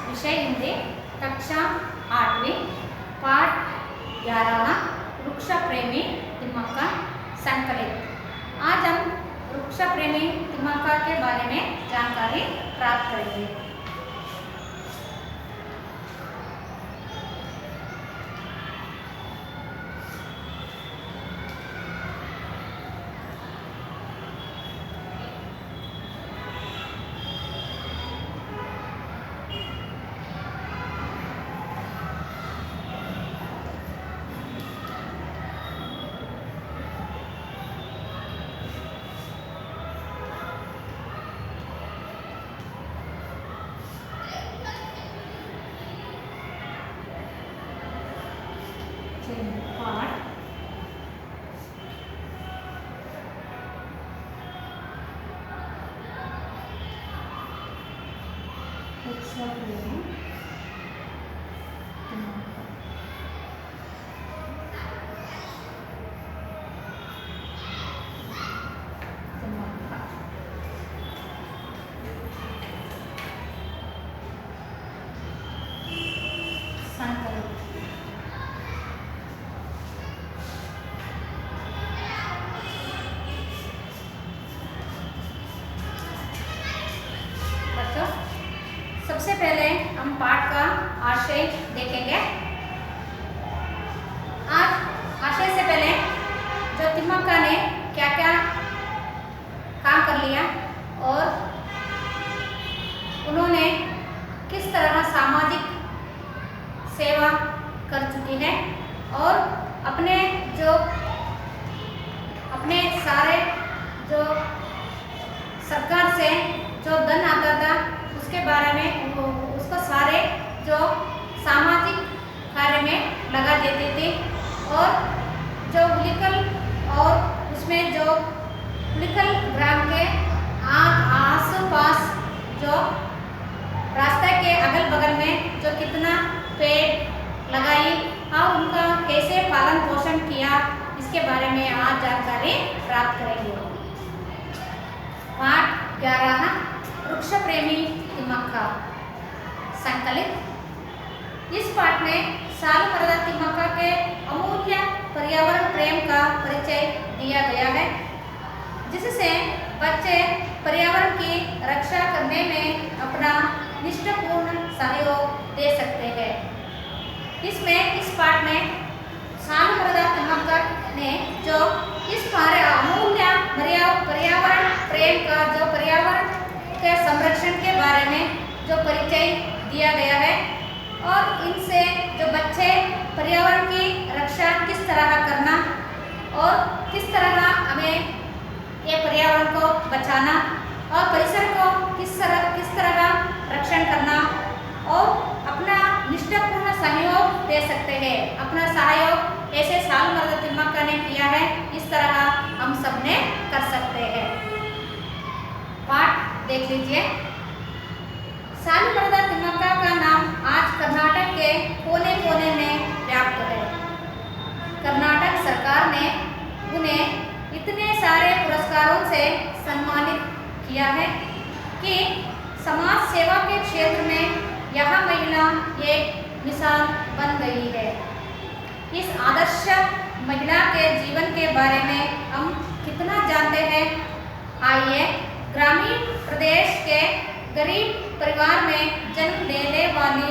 विषय हिंदी, कक्षा 8वीं, पाठ 11, वृक्ष प्रेमी तिम्मक्का संकलित। आज हम वृक्ष प्रेमी तिम्मक्का के बारे में जानकारी प्राप्त करेंगे। पाठ वृक्ष प्रेमी तिम्मक्का। संकलित। बच्चों, सबसे पहले हम पाठ का आशय देखेंगे। आज आशय से पहले जो तिम्मक्का ने क्या क्या काम कर लिया और उन्होंने किस तरह सामाजिक सेवा कर चुकी है और अपने सारे जो सरकार से जो धन आता था उसके बारे में उसको सारे जो सामाजिक कार्य में लगा देते थे और जो उलिकल और उसमें जो उलिकल ग्राम के आस पास जो रास्ते के अगल बगल में जो कितना पेड़ लगाई और उनका कैसे पालन पोषण किया इसके बारे में आज जानकारी प्राप्त करेंगे। पाठ 11, वृक्ष प्रेमी तिम्मक्का संकलित। इस पाठ में सालुमरदा तिम्मक्का के अमूल्य पर्यावरण प्रेम का परिचय दिया गया है, जिससे बच्चे पर्यावरण की रक्षा करने में अपना निष्ठापूर्ण सहयोग दे सकते हैं। इस पाठ में सालुमरदा तिम्मक्का ने जो इस अमूल्य पर्यावरण प्रेम का जो पर्यावरण के संरक्षण के बारे में जो परिचय दिया गया है और इनसे जो बच्चे पर्यावरण की रक्षा किस तरह करना और किस तरह हमें ये पर्यावरण को बचाना और परिसर को किस तरह रक्षण करना और अपना निष्ठापूर्ण सहयोग दे सकते हैं। अपना सहयोग ऐसे सालुमरदा तिम्मक्का ने किया है, इस तरह हम सब ने कर सकते हैं। पाठ देख लीजिए। सालुमरदा तिम्मक्का का नाम आज कर्नाटक के कोने कोने में व्याप्त है। कर्नाटक सरकार ने उन्हें इतने सारे पुरस्कारों से सम्मानित किया है कि समाज सेवा के क्षेत्र में यह महिला एक मिसाल बन गई है। इस आदर्श महिला के जीवन के बारे में हम कितना जानते हैं? आइए, ग्रामीण प्रदेश के गरीब परिवार में जन्म लेने वाली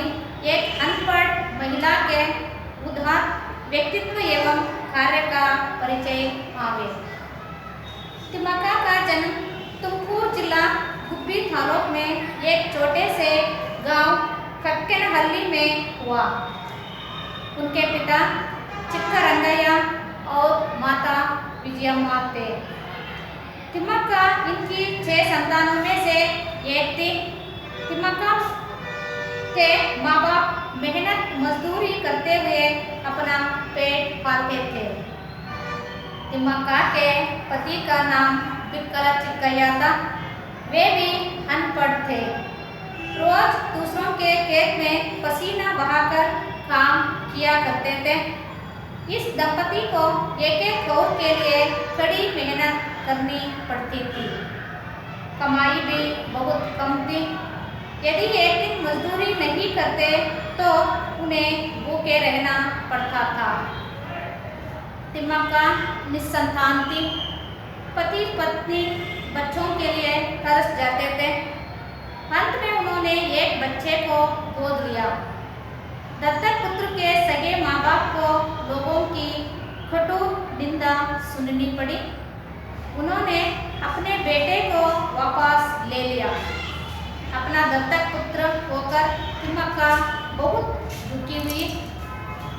एक अनपढ़ महिला के उदार व्यक्तित्व एवं कार्य का परिचय पावे। तिम्मक्का का जन्म तुमकुर जिला गुब्बी तालुक में एक छोटे से गांव कक्केनहल्ली में हुआ। उनके पिता चिक्करंगय्या और माता विजयम्मा थे। तिम्मक्का इनकी 6 संतानों में से एक थी। तिम्मक्का के माँ बाप मेहनत मजदूरी करते हुए अपना पेट पालते थे। तिम्मक्का के पति का नाम बिक्कला चिक्कय्या था। वे भी अनपढ़ थे। रोज दूसरों के खेत में पसीना बहाकर काम किया करते थे। इस दंपति को एक एक कौर के लिए कड़ी मेहनत करनी पड़ती थी। कमाई भी बहुत कम थी। यदि एक दिन मजदूरी नहीं करते तो उन्हें भूखे रहना पड़ता था। तिम्मक्का निस्संतान थी। पति पत्नी बच्चों के लिए तरस जाते थे। अंत में उन्होंने एक बच्चे को गोद लिया। दत्तक पुत्र के सगे माँ बाप को लोगों की कटु निंदा सुननी पड़ी। उन्होंने अपने बेटे को वापस ले लिया। अपना दत्तक पुत्र होकर तिम्मक्का बहुत दुखी हुई,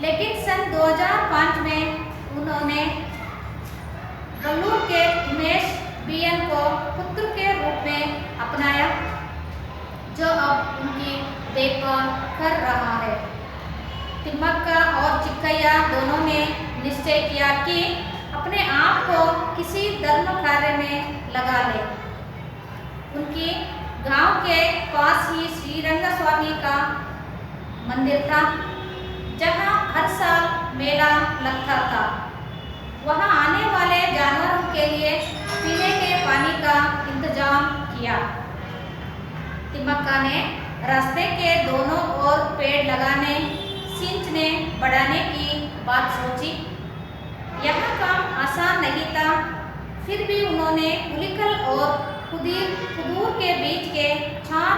लेकिन सन 2005 में उन्होंने बंगलुरु के उमेश बीएन को पुत्र के रूप में अपनाया, जो अब उनकी देखभाल कर रहा है। तिम्मक्का और चिक्कैया दोनों ने निश्चय किया कि अपने आप को किसी धर्म कार्य में लगा ले। उनकी गांव के पास ही श्रीरंगस्वामी का मंदिर था, जहां हर साल मेला लगता था। वहां आने वाले जानवरों के लिए पीने के पानी का इंतजाम किया। तिम्मक्का ने रास्ते के दोनों ओर पेड़ लगाने, सींचने बढ़ाने की बात सोची। यह काम आसान नहीं था, फिर भी उन्होंने उलिकल और कुदूर के बीच के 4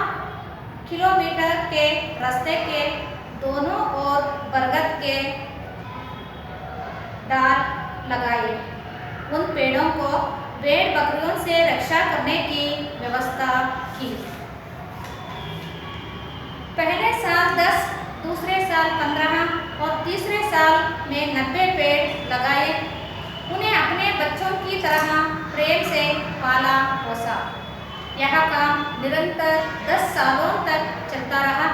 किलोमीटर के रास्ते के दोनों ओर बरगद के डाल लगाए। उन पेड़ों को भेड़ बकरियों से रक्षा करने की व्यवस्था की। पहले साल 10, दूसरे साल 15 और तीसरे साल में 90 पेड़ लगाए। उन्हें अपने बच्चों की तरह प्रेम से पाला पोसा। यह काम निरंतर 10 सालों तक चलता रहा।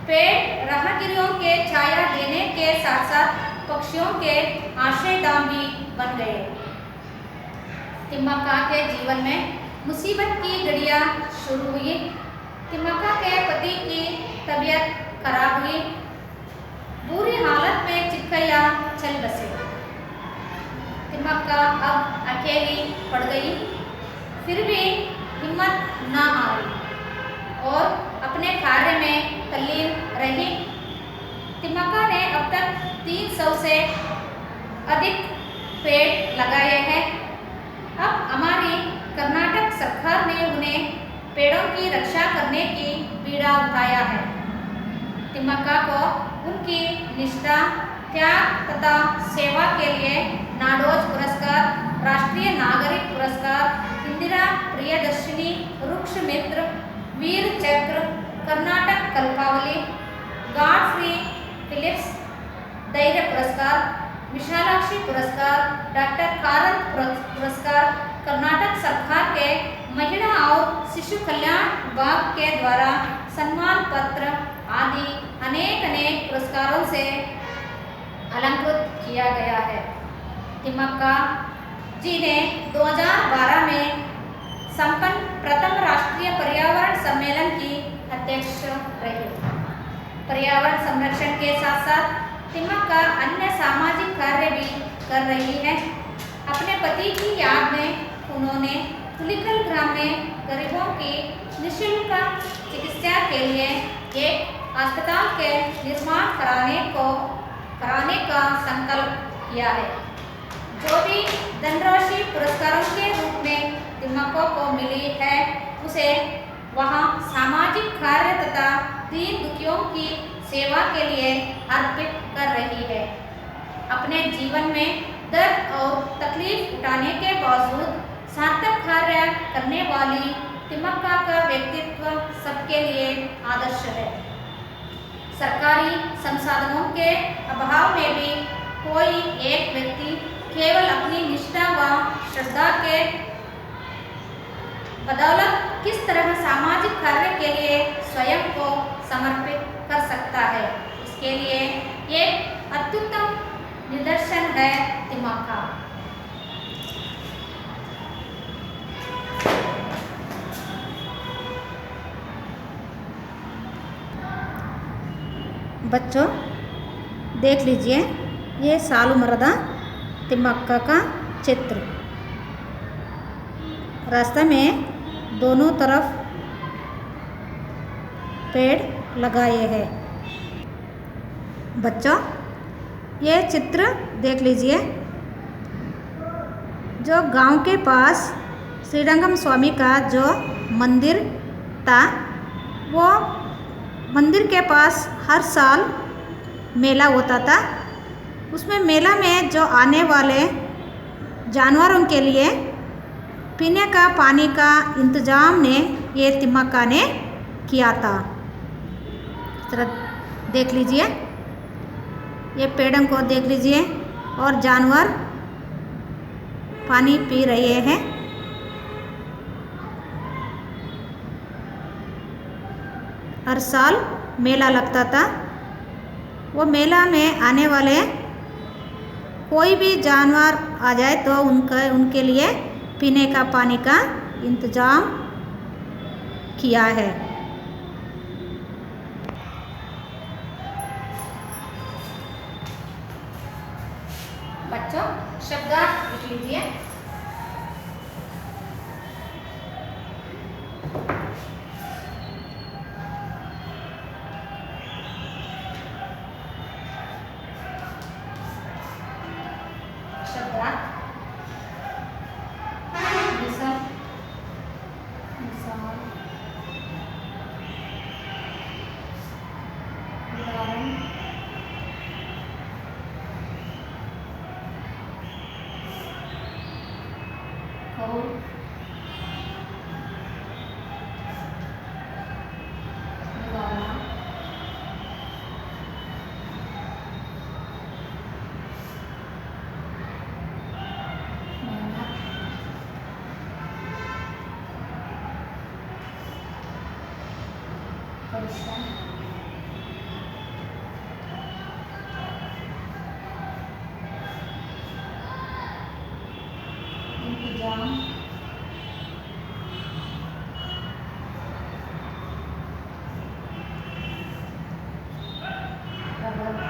पेड़ राहगीरों के छाया देने के साथ साथ पक्षियों के आश्रयधाम भी बन गए। तिम्मक्का के जीवन में मुसीबत की घड़ियां शुरू हुई। तिम्मक्का के पति की तबीयत खराब हुई। बुरी हालत में चिक्कैया चल बसे। तिम्मक्का अब अकेली पड़ गई, फिर भी हिम्मत न हारी और अपने कार्य में तल्लीन रही। तिम्मक्का ने अब तक 300 से अधिक पेड़ लगाए हैं। अब हमारी कर्नाटक सरकार ने उन्हें पेड़ों की रक्षा करने की बीड़ा उठाया है। तिम्मक्का को उनकी निष्ठा, त्याग तथा सेवा के लिए नाडोज पुरस्कार, राष्ट्रीय नागरिक पुरस्कार, इंदिरा प्रियदर्शिनी वृक्ष मित्र, वीर चक्र, कर्नाटक कल्पावली, गॉडफ्री फिलिप्स धैर्य पुरस्कार, विशालाक्षी पुरस्कार, डॉक्टर कारंत पुरस्कार, कर्नाटक सरकार के महिला और शिशु कल्याण विभाग के द्वारा सम्मान पत्र आदि अनेक पुरस्कारों से अलंकृत किया गया है। तिम्मक्का जी ने 2012 में संपन्न प्रथम राष्ट्रीय पर्यावरण सम्मेलन की अध्यक्ष रही। पर्यावरण संरक्षण के साथ साथ तिम्मक्का अन्य सामाजिक कार्य भी कर रही है। अपने पति की याद में उन्होंने उलिकल ग्राम में गरीबों की निःशुल्क चिकित्सा के लिए एक अस्पताल के निर्माण कराने का संकल्प किया है। जो भी धनराशि पुरस्कारों के रूप में तिम्मक्का को मिली है, उसे वहां सामाजिक कार्य तथा दीन दुखियों की सेवा के लिए अर्पित कर रही है। अपने जीवन में दर्द और तकलीफ उठाने के बावजूद सार्थक कार्य करने वाली तिम्मक्का का व्यक्तित्व सबके लिए आदर्श है। सरकारी संसाधनों के अभाव में भी कोई एक व्यक्ति केवल अपनी निष्ठा व श्रद्धा के बदौलत किस तरह सामाजिक कार्य के लिए स्वयं को समर्पित कर सकता है, इसके लिए एक अत्युत्तम निदर्शन है तिम्मक्का। बच्चों देख लीजिए, ये सालू मर्दा तिम्मक्का का चित्र। रास्ते में दोनों तरफ पेड़ लगाए हैं। बच्चों, ये चित्र देख लीजिए। जो गांव के पास श्रीरंगम स्वामी का जो मंदिर था, वो मंदिर के पास हर साल मेला होता था। उसमें मेला में जो आने वाले जानवरों के लिए पीने का पानी का इंतज़ाम ने ये तिम्मक्का ने किया था। जरा देख लीजिए, ये पेड़ों को देख लीजिए और जानवर पानी पी रहे हैं। हर साल मेला लगता था। वो मेला में आने वाले कोई भी जानवर आ जाए तो उनके लिए पीने का पानी का इंतज़ाम किया है। बच्चों, शब्दार्थ लिख लीजिए। शब्दार्थ मिसल, मिसाल, उदाहरण, कौल, निवाला, मेहनत, परिश्रम, इंतजाम, प्रबंध,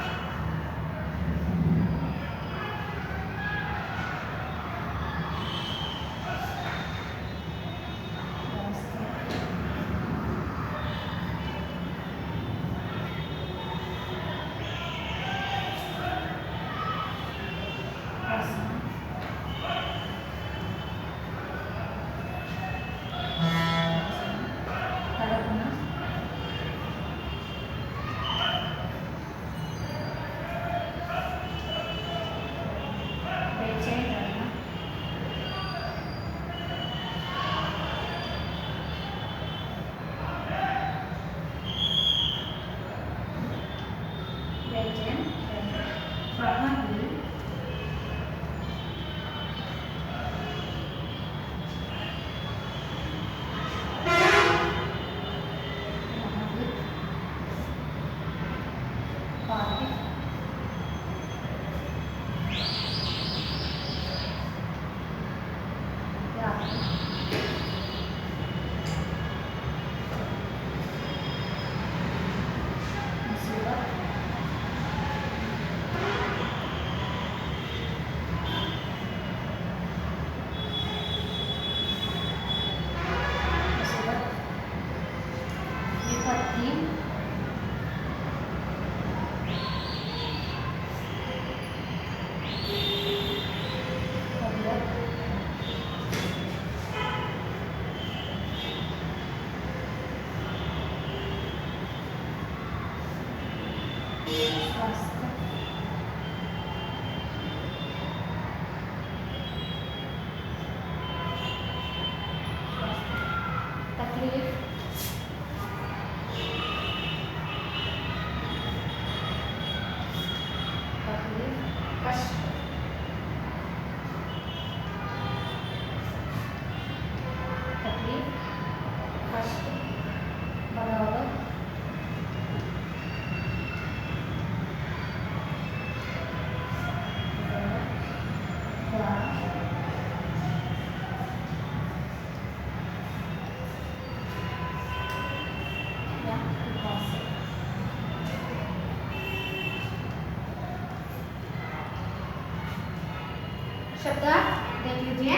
शब्दार्थ देख लीजिए।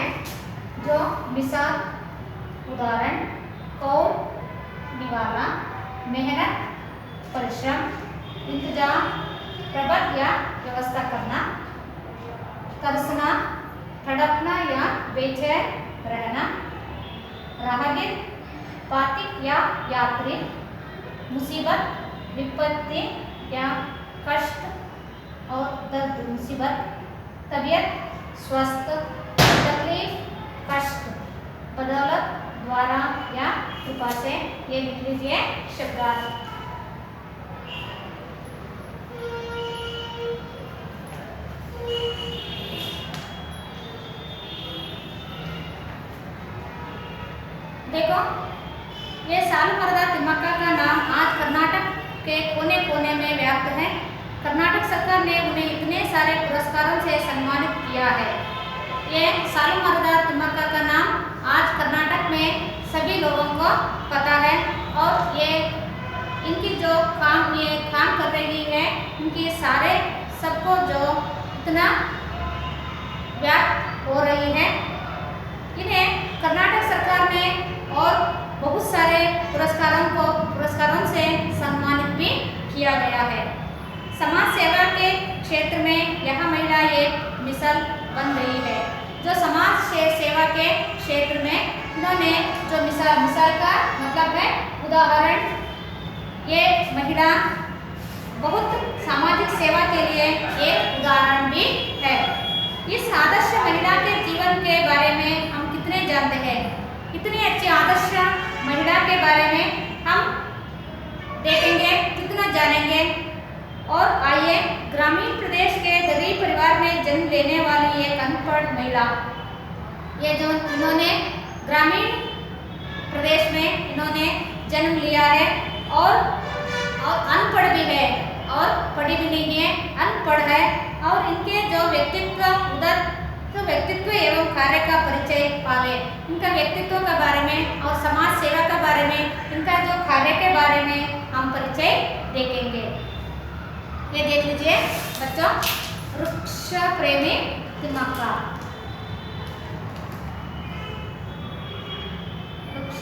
जो मिसाल, उदाहरण, कौल, निवाला, मेहनत, परिश्रम, इंतजाम, प्रबंध या व्यवस्था करना, तरसना, तड़पना या बेचैन रहना, राहगीर, पातिक या यात्री, मुसीबत, विपत्ति या कष्ट और दर्द, मुसीबत, तबीयत, स्वस्थ, तकलीफ, कष्ट, बदौलत, द्वारा या कृपा से। ये लिख लीजिए शब्दार्थ। देखो, ये सालुमरदा तिम्मक्का का नाम आज कर्नाटक के कोने कोने में व्याप्त है। कर्नाटक सरकार ने उन्हें इतने सारे पुरस्कारों से सम्मानित किया है। ये सालुमरदा तिम्मक्का का नाम आज कर्नाटक में सभी लोगों को पता है और ये इनकी जो ये काम कर रही है, इनकी सारे सबको जो इतना व्याप्त हो रही है, इन्हें कर्नाटक सरकार ने और बहुत सारे पुरस्कारों से सम्मानित भी किया गया है। समाज सेवा के क्षेत्र में यह महिला एक मिसाल बन रही है। जो समाज सेवा के क्षेत्र में इन्होंने जो मिसाल का मतलब है उदाहरण, ये महिला बहुत सामाजिक सेवा के लिए एक उदाहरण भी है। इस आदर्श महिला के जीवन के बारे में हम कितने जानते हैं? इतनी अच्छी आदर्श महिला के बारे में हम देखेंगे, कितना जानेंगे। और आइए, ग्रामीण प्रदेश के गरीब परिवार में जन्म लेने वाली एक अनपढ़ महिला, ये जो इन्होंने ग्रामीण प्रदेश में इन्होंने जन्म लिया है और अनपढ़ भी है और पढ़ी भी नहीं है, अनपढ़ है। और इनके जो व्यक्तित्व एवं कार्य का परिचय पाले, इनका व्यक्तित्व के बारे में और समाज सेवा के बारे में, इनका जो कार्य के बारे में हम परिचय देखेंगे। ये देख लीजिए बच्चों, वृक्ष प्रेमी तिम्मक्का, वृक्ष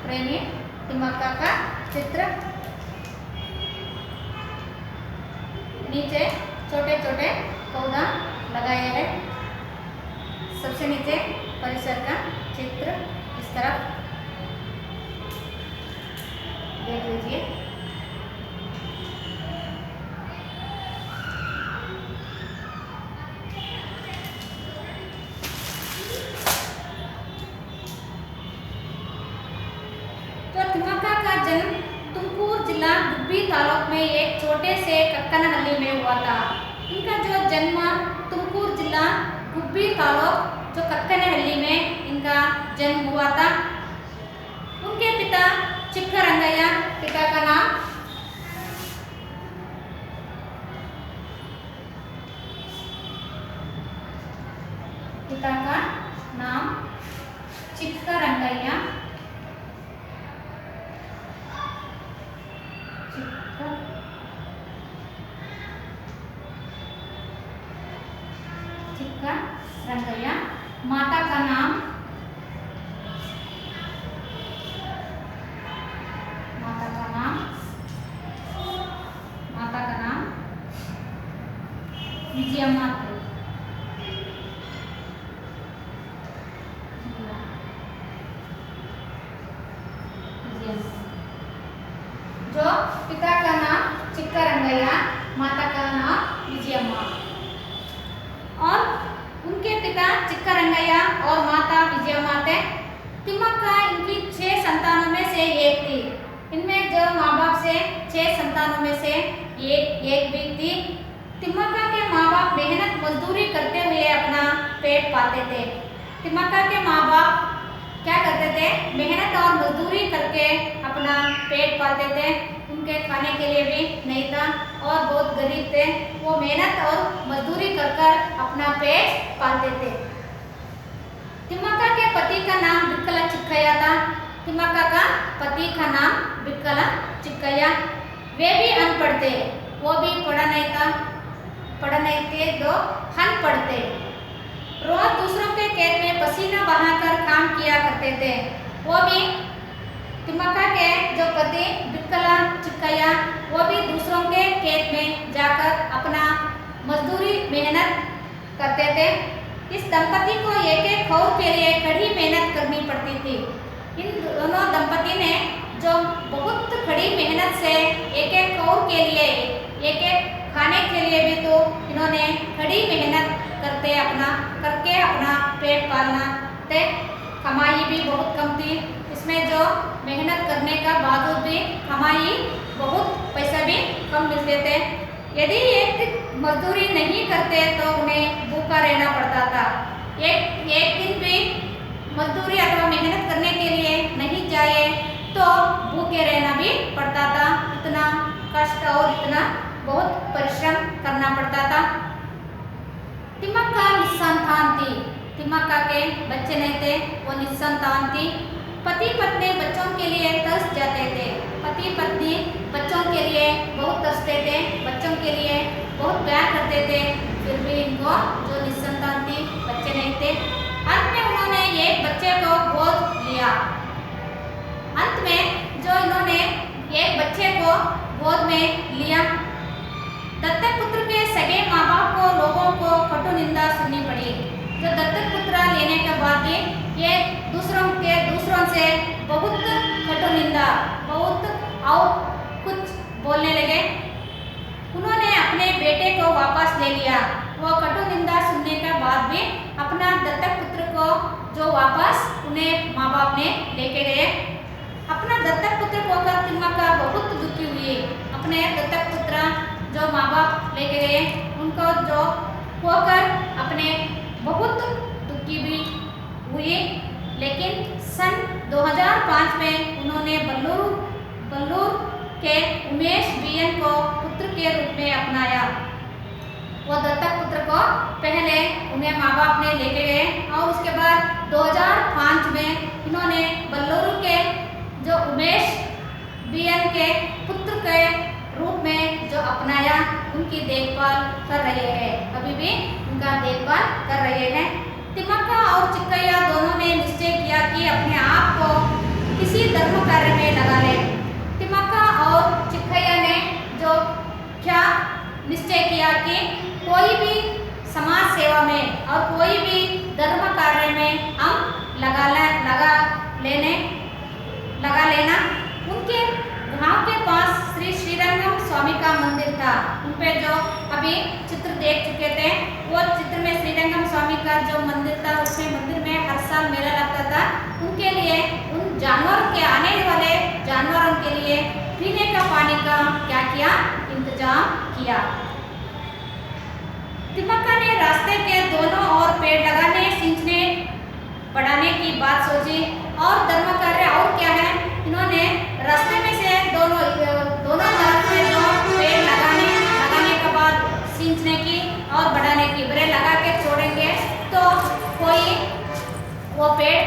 प्रेमी तिम्मक्का का चित्र। नीचे छोटे छोटे पौधा लगाए हैं। सबसे नीचे परिसर का चित्र इस तरफ देख लीजिए। तो तिम्मक्का का जन्म तुमकूर जिला गुब्बी तालुक में एक छोटे से कक्कनहल्ली में हुआ था। इनका जो जन्म तुमकूर जिला गुब्बी तालुक जो कक्कनहल्ली में इनका जन्म हुआ था। उनके पिता चिक्करंगय्या, पिता का नाम चिक्करंगय्या, चिक्करंगय्या। माता का नाम विजयम्मा थी। जो पिता का नाम चिक्करंगय्या, माता का नाम विजयम्मा। और उनके पिता चिक्करंगय्या और माता विजयम्मा थे। तिम्मक्का इनकी 6 संतानों में से एक थी। इनमें जो माँ बाप से 6 संतानों में से एक भी थी। तिम्मक्का के माँ बाप मेहनत मजदूरी करते हुए अपना पेट पालते थे। तिम्मक्का के माँ बाप क्या करते थे? मेहनत और मजदूरी करके अपना पेट पालते थे। उनके खाने के लिए भी नहीं था और बहुत गरीब थे। वो मेहनत और मजदूरी कर कर अपना पेट पालते थे। तिम्मक्का के पति का नाम बिक्कला चिक्कय्या था। तिम्मक्का का पति का नाम बिक्कला चिक्कय्या। वे भी अनपढ़ थे, वो भी पढ़ा नहीं थे, तो अनपढ़ थे। रोज दूसरों के खेत में पसीना बहाकर काम किया करते थे। वो भी तिम्मक्का के जो पति बिक्कला चिक्कैया वो भी दूसरों के खेत में जाकर अपना मजदूरी मेहनत करते थे। इस दंपति को एक एक खौर के लिए कड़ी मेहनत करनी पड़ती थी। इन दोनों दंपति ने जो बहुत कड़ी मेहनत से एक एक खौर के लिए एक एक खाने के लिए भी तो इन्होंने कड़ी मेहनत करके अपना पेट पालना थे। कमाई भी बहुत कम थी। इसमें जो मेहनत करने का बावजूद भी कमाई बहुत पैसा भी कम मिलते थे। यदि एक मजदूरी नहीं करते तो उन्हें भूखा रहना पड़ता था। एक दिन भी मजदूरी अथवा मेहनत करने के लिए नहीं जाए तो भूखे रहना भी पड़ता था। इतना कष्ट और इतना बहुत परिश्रम करना पड़ता था। तिम्मक्का निस्संतान थी। तिम्मक्का के बच्चे नहीं थे, वो निस्संतान थी। पति पत्नी बच्चों के लिए तरस जाते थे। पति पत्नी बच्चों के लिए बहुत तरसते थे, बच्चों के लिए बहुत प्यार करते थे। फिर भी इनको जो निस्संतान थी, बच्चे नहीं थे। अंत में उन्होंने एक बच्चे को गोद लिया। अंत में जो इन्होंने एक बच्चे को गोद में लिया। दत्तक पुत्र के सगे माँ बाप को लोगों को कटु निंदा सुननी पड़ी। जो दत्तक पुत्र लेने के बाद भी ये दूसरों से बहुत कटु निंदा बहुत और कुछ बोलने लगे। उन्होंने अपने बेटे को वापस ले लिया। वो कटु निंदा सुनने के बाद भी अपना दत्तक पुत्र को जो वापस उन्हें माँ बाप ने लेके गए। अपना दत्तक पुत्र खोकर तिम्मक्का बहुत दुखी हुई। अपने दत्तक पुत्र जो माँ बाप लेके गए उनको जो खोकर अपने बहुत दुखी भी हुई। लेकिन सन 2005 में उन्होंने बल्लूर के उमेश बीएन को पुत्र के रूप में अपनाया। वो दत्तक पुत्र को पहले उन्हें माँ बाप ने लेके गए और उसके बाद 2005 में इन्होंने बल्लूर के जो उमेश बीएन के पुत्र के रूप में जो अपनाया, उनकी देखभाल कर रहे हैं। अभी भी उनका देखभाल कर रहे हैं। तिम्मक्का और चिक्कैया दोनों ने निश्चय किया कि अपने आप को किसी धर्म कार्य में लगा ले। तिम्मक्का और चिक्कैया ने जो क्या निश्चय किया कि कोई भी समाज सेवा में और कोई भी धर्म कार्य में हम लगा लेना। उनके गांव के पास श्री श्रीरंगम स्वामी का मंदिर था। उन पे जो अभी चित्र देख चुके थे, वो चित्र में श्रीरंगम स्वामी का जो मंदिर था, उसमें मंदिर में हर साल मेला लगता था। उनके लिए उन जानवरों के आने वाले जानवरों के लिए पीने का पानी का क्या किया, इंतजाम किया। तिम्मक्का ने रास्ते के दोनों ओर पेड़ लगाने, सींचने, बढ़ाने की बात सोची। और धर्म कार्य और क्या है, इन्होंने रास्ते में से दोनों तरफ से जो पेड़ लगाने के बाद सींचने की और बढ़ाने की, बड़े लगा के छोड़ेंगे तो कोई वो पेड़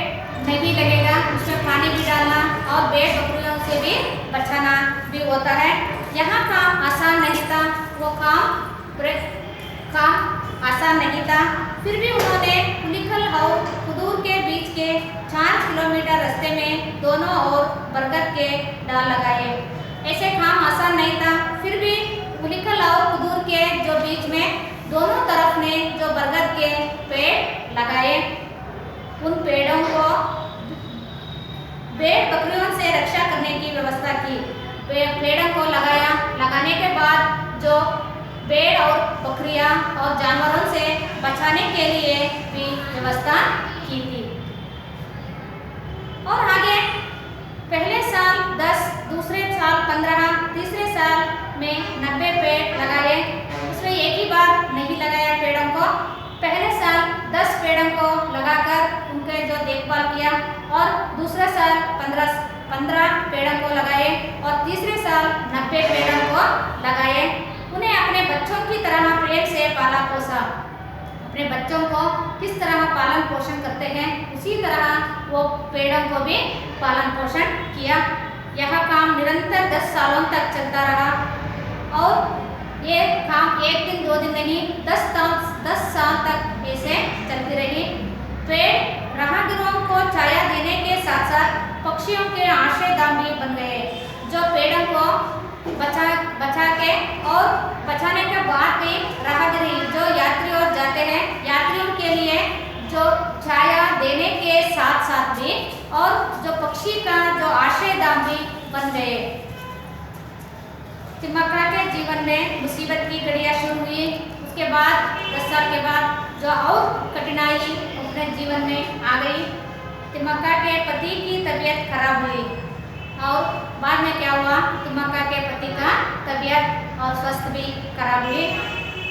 नहीं लगेगा। उसमें पानी भी डालना और भेड़ बकरियों से भी बचाना भी होता है। यहाँ काम आसान नहीं था, वो काम आसान नहीं था। फिर भी उन्होंने उलिकल और कुदूर के बीच के 4 किलोमीटर रास्ते में दोनों ओर बरगद के डाल लगाए। ऐसे काम आसान नहीं था। फिर भी उलिकल और कुदूर के जो बीच में दोनों तरफ ने जो बरगद के पेड़ लगाए, उन पेड़ों को भेड़ बकरियों से रक्षा करने की व्यवस्था की। पेड़ों को लगाने के बाद जो भेड़ और बकरियां और जानवरों से बचाने के लिए भी व्यवस्था की थी। और आगे पहले साल 10, दूसरे साल 15, तीसरे साल में 90 पेड़ लगाए। उसमें एक ही बार नहीं लगाया पेड़ों को। पहले साल 10 पेड़ों को लगाकर उनके जो देखभाल किया और दूसरे साल 15 पेड़ों को लगाए और तीसरे साल 90 पेड़ों को लगाए। उन्हें अपने बच्चों की तरह प्रेम से पाला पोसा। अपने बच्चों को किस तरह पालन पोषण करते हैं, उसी तरह वो पेड़ों को भी पालन पोषण किया। यह काम निरंतर 10 सालों तक चलता रहा और ये काम एक दिन 2 दिन नहीं, 10 साल तक ऐसे चलती रही। पेड़ राहगीरों को छाया देने के साथ साथ पक्षियों के आश्रयधाम भी बन गए, जो पेड़ों को बचा के और बचाने के बाद भी राहगीर जो यात्री और जाते हैं, यात्रियों के लिए जो छाया देने के साथ साथ भी और जो पक्षी का जो आश्रयधाम भी बन गए। तिम्मक्का के जीवन में मुसीबत की घड़ियां शुरू हुई। उसके बाद 10 साल के बाद जो और कठिनाई अपने जीवन में आ गई। तिम्मक्का के पति की तबीयत खराब हुई और बाद में क्या हुआ, तिम्मक्का के पति का तबीयत और स्वास्थ्य भी खराब हुई।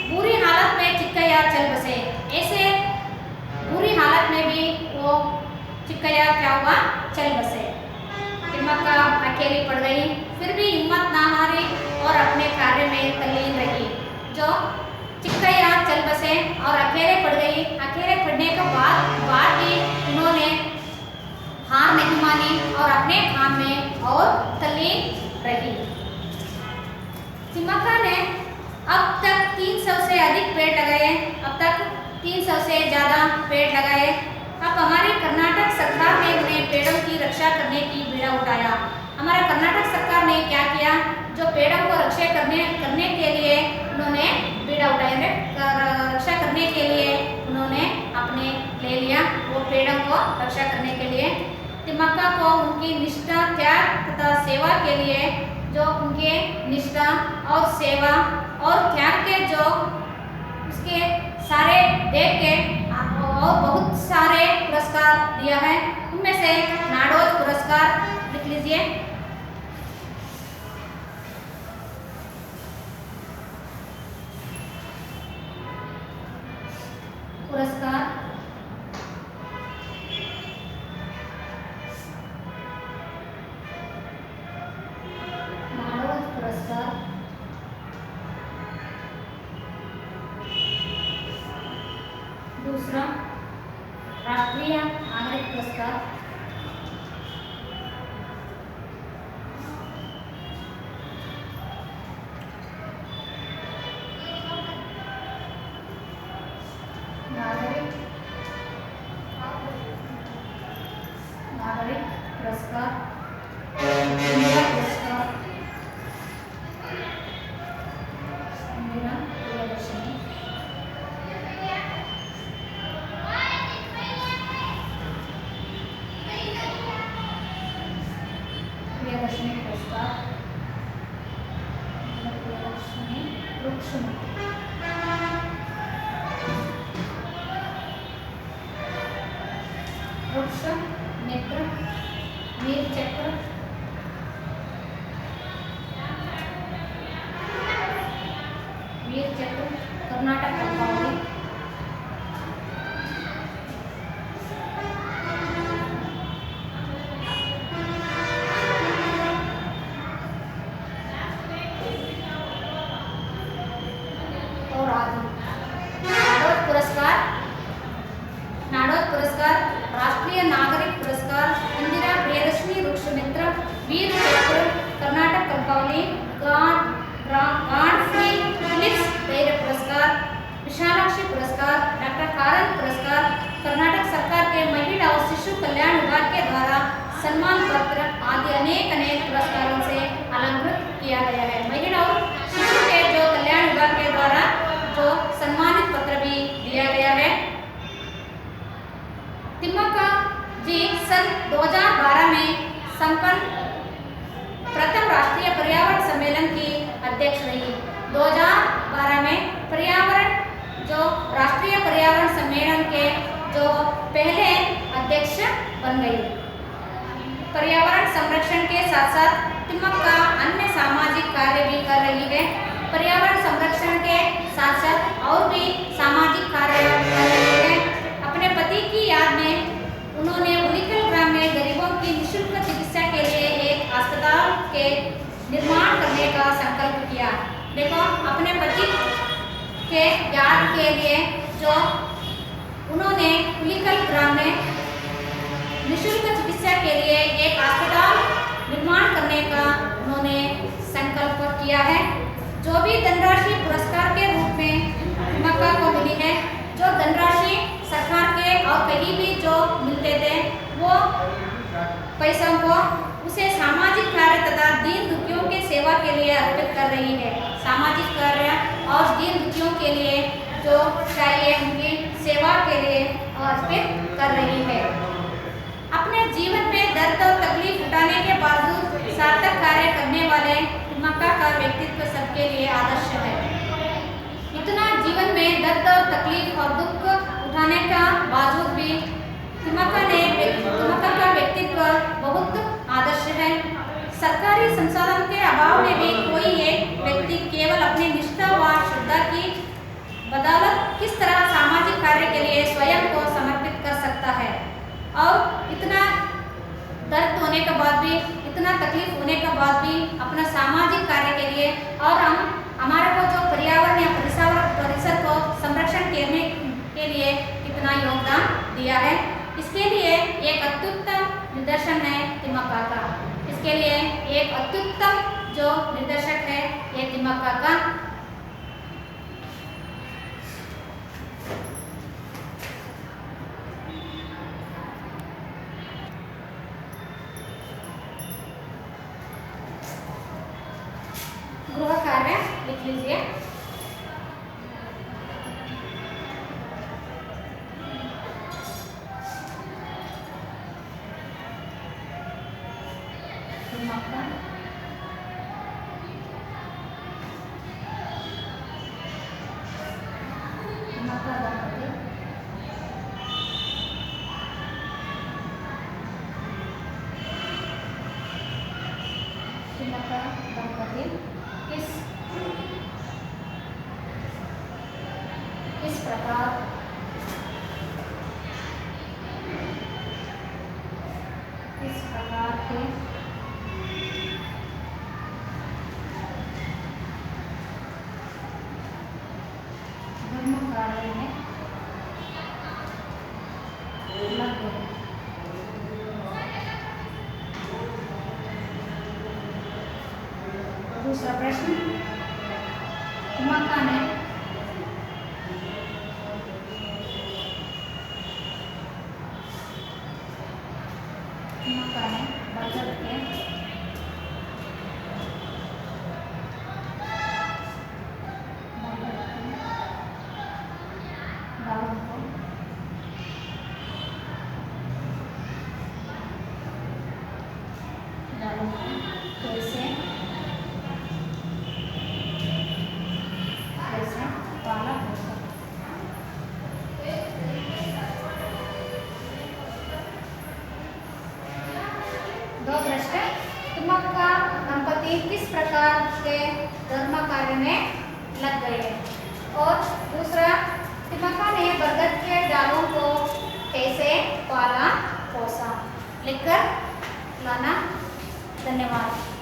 बुरी हालत में चिक्कैया चल बसे। ऐसे बुरी हालत में भी वो चिक्कैया क्या हुआ, चल बसे। तिम्मक्का अकेली पड़ गई, फिर भी हिम्मत ना हारी और अपने कार्य में तल्लीन रही। जो चिक्कैया चल बसे और अकेले पड़ गई। अकेले पड़ने के बाद भी उन्होंने हार नहीं मानी और अपने काम में और तल्लीन रही। तिम्मक्का ने अब तक 300 से अधिक पेड़ लगाए। अब तक 300 से ज़्यादा पेड़ लगाए। अब हमारी कर्नाटक सरकार ने उन्हें पेड़ों की रक्षा करने की बीड़ा उठाया। हमारा कर्नाटक सरकार ने क्या किया, जो पेड़ों को रक्षा करने के लिए उन्होंने बीड़ा उठाया, रक्षा करने के लिए उन्होंने अपने ले लिया वो पेड़ों को रक्षा करने के लिए। तिम्मक्का को उनकी निष्ठा, त्याग तथा सेवा के लिए जो उनके निष्ठा और सेवा और त्याग के जो उसके सारे देख के और बहुत सारे पुरस्कार दिया है। उनमें से नाडोज पुरस्कार लिख लीजिए। पुरस्कार नाडोज पुरस्कार, दूसरा राष्ट्रीय नागरिक पुरस्कार, नागरिक पुरस्कार, इंदिरा पुरस्कार, इंदिरा प्रियदर्शनी, प्रियदर्शनी पुरस्कार, प्रियदर्शनी वृक्षमित्र, वृक्ष मित्र, वीर चक्र, वीर चक्र, कर्नाटक अल्पावधि, और आदि। नाडोज पुरस्कार, नाडोज पुरस्कार, राष्ट्रीय नागरिक पुरस्कार, इंदिरा प्रियदर्शनी वृक्ष मित्र, वीर चक्र, कर्नाटक अल्पावधि, गाडफ्री फिलिप्स धैर्य पुरस्कार, विशालाक्षी पुरस्कार, डॉक्टर कारन पुरस्कार, कर्नाटक सरकार के महिला और शिशु कल्याण विभाग के द्वारा सम्मान पत्र आदि अनेक पुरस्कारों से अलंकृत किया गया है। महिला और शिशु के जो कल्याण विभाग के द्वारा जो सम्मानित पत्र भी दिया गया है। तिम्मक्का जी सन 2012 में संपन्न प्रथम राष्ट्रीय पर्यावरण सम्मेलन की अध्यक्ष रही। 2012 में पर्यावरण जो राष्ट्रीय पर्यावरण सम्मेलन के जो पहले अध्यक्ष बन गई। पर्यावरण संरक्षण के साथ साथ तिम्मक्का अन्य सामाजिक कार्य भी कर रही है। पर्यावरण संरक्षण के साथ साथ और भी सामाजिक कार्य कर रही है। अपने पति की याद में उन्होंने उलिकल ग्राम में गरीबों की निःशुल्क चिकित्सा के लिए एक अस्पताल के निर्माण करने का संकल्प किया। देखो, अपने पति के याद के लिए जो उन्होंने उलिकल ग्राम में निःशुल्क चिकित्सा के लिए एक अस्पताल निर्माण करने का उन्होंने संकल्प किया है। जो भी धनराशि पुरस्कार के रूप में तिम्मक्का को मिली है, जो धनराशि सरकार के और कहीं भी जो मिलते थे, वो पैसों को उसे सामाजिक कार्य तथा दीन दुखियों के सेवा के लिए अर्पित कर रही है। सामाजिक कार्य और दीन दुखियों के लिए जो चाहिए उनकी सेवा के लिए अर्पित कर रही है। अपने जीवन में दर्द और तकलीफ उठाने के बावजूद सार्थक कार्य करने वाले तिम्मक्का का व्यक्तित्व सबके लिए आदर्श है। इतना जीवन में दर्द और तकलीफ और दुख उठाने का बावजूद भी तिम्मक्का का व्यक्तित्व बहुत आदर्श है। सरकारी संसाधन के अभाव में भी कोई एक व्यक्ति केवल अपनी निष्ठा व श्रद्धा की बदौलत किस तरह सामाजिक कार्य के लिए स्वयं को समर्पित कर सकता है। और इतना दर्द होने के बाद भी, इतना तकलीफ होने के बाद भी अपना सामाजिक कार्य के लिए और हमारे को जो पर्यावरण या परिसर को संरक्षण करने के लिए कितना योगदान दिया है, इसके लिए एक अत्युत्तम निदर्शन है तिम्मक्का का। इसके लिए एक अत्युत्तम जो निदर्शक है ये तिम्मक्का का। गृह कार्य लिख लीजिए। तिम्मक्का दंपति किस प्रकार के धर्म कार्य में लग गए। दूसरा प्रश्न, तिम्मक्का ने बरगद के डालों को कैसे पाला पोसा। दो प्रश्न, तिम्मक्का दंपति किस प्रकार के धर्म कार्य में लग गए। और दूसरा, तिम्मक्का ने बरगद के डालों को कैसे पाला पोसा। लिखकर लाना। धन्यवाद।